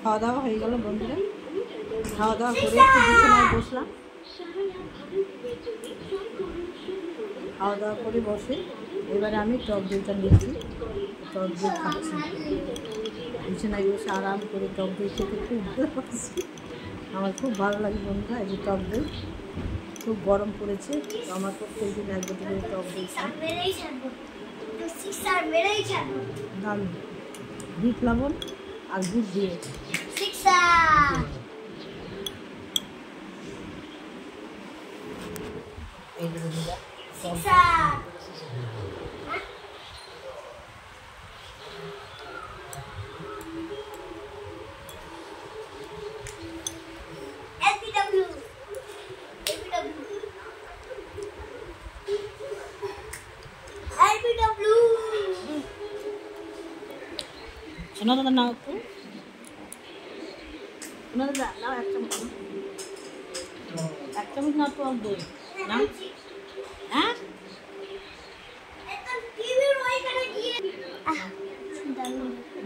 খাওয়া দাওয়া হয়ে গেল বন্ধুরা। খাওয়া দাওয়া করে একটু বিছানায় বসলাম। খাওয়া দাওয়া করে বসে এবারে আমি টক দইটা নিচ্ছি, টক দই খাচ্ছি। বিছানায় বসে আরাম করে টক দই খেতে খুব ভালোবাসি, আমার খুব ভালো লাগে বন্ধুরা। এই যে টক দই খুব গরম পড়েছে, তো আমার প্রত্যেক দিন এক বোতল করে টক দই খাই। দারুণ বিট লবণ আর গুড় দিয়ে এই যে বন্ধুরা শোনা দাদা নাও একটু, শোনা দাদা নাও এক চামচ, এক চামচ নাও টক দই নাও। হ্যাঁ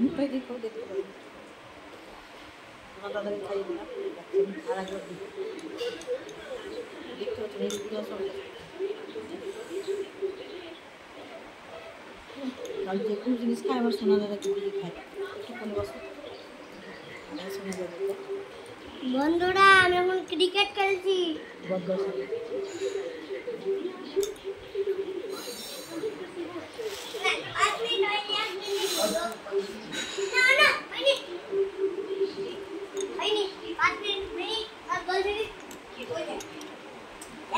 মুখটাই দেখো, দেখতে পারি শোনা দাদাকে খাইয়ে দিলাম আর একবার দিই, দেখতে পাচ্ছেন এই পুরো সব। কারণ যে কোনো জিনিস খায় আমার সোনা দাদাকে দিয়ে খায়। একটুখানি বসো সোনা দাদাকে। বন্ধুরা আমি এখন ক্রিকেট খেলছি।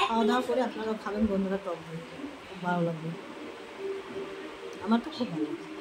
খাওয়া দাওয়া করে আপনারাও খাবেন বন্ধুরা টক দই, খুব ভালো লাগবে, আমার তো খুব ভালো লাগে।